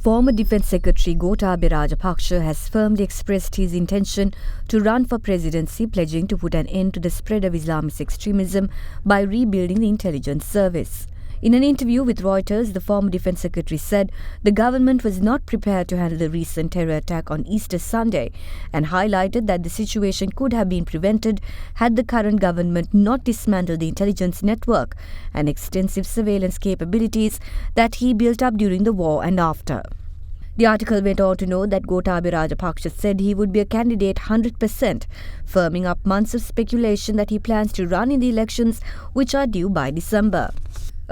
Former Defence Secretary Gotabaya has firmly expressed his intention to run for presidency, pledging to put an end to the spread of Islamist extremism by rebuilding the intelligence service. In an interview with Reuters, the former Defence Secretary said the government was not prepared to handle the recent terror attack on Easter Sunday and highlighted that the situation could have been prevented had the current government not dismantled the intelligence network and extensive surveillance capabilities that he built up during the war and after. The article went on to note that Gotabaya said he would be a candidate 100%, firming up months of speculation that he plans to run in the elections which are due by December.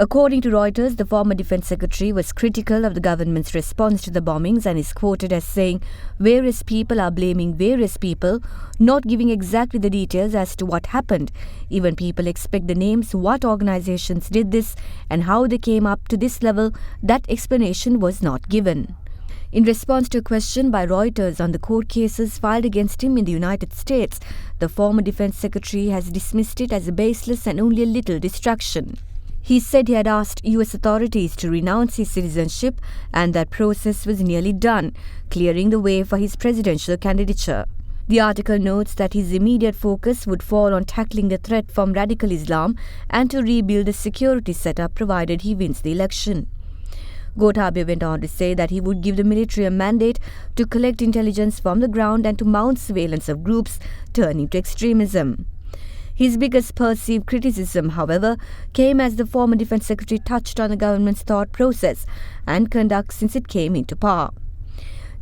According to Reuters, the former Defence Secretary was critical of the government's response to the bombings and is quoted as saying, "Various people are blaming various people, not giving exactly the details as to what happened. Even people expect the names, what organizations did this, and how they came up to this level. That explanation was not given." In response to a question by Reuters on the court cases filed against him in the United States, the former Defence Secretary has dismissed it as a baseless and only a little distraction. He said he had asked US authorities to renounce his citizenship and that process was nearly done, clearing the way for his presidential candidature. The article notes that his immediate focus would fall on tackling the threat from radical Islam and to rebuild the security setup provided he wins the election. Gotabaya went on to say that he would give the military a mandate to collect intelligence from the ground and to mount surveillance of groups turning to extremism. His biggest perceived criticism, however, came as the former Defence Secretary touched on the government's thought process and conduct since it came into power.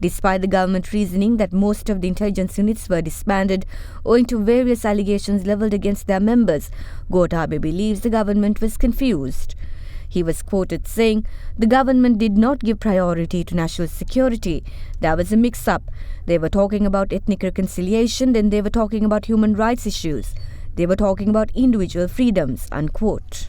Despite the government reasoning that most of the intelligence units were disbanded owing to various allegations levelled against their members, Gotabaya believes the government was confused. He was quoted saying, "The government did not give priority to national security. There was a mix-up. They were talking about ethnic reconciliation, then they were talking about human rights issues. They were talking about individual freedoms," unquote.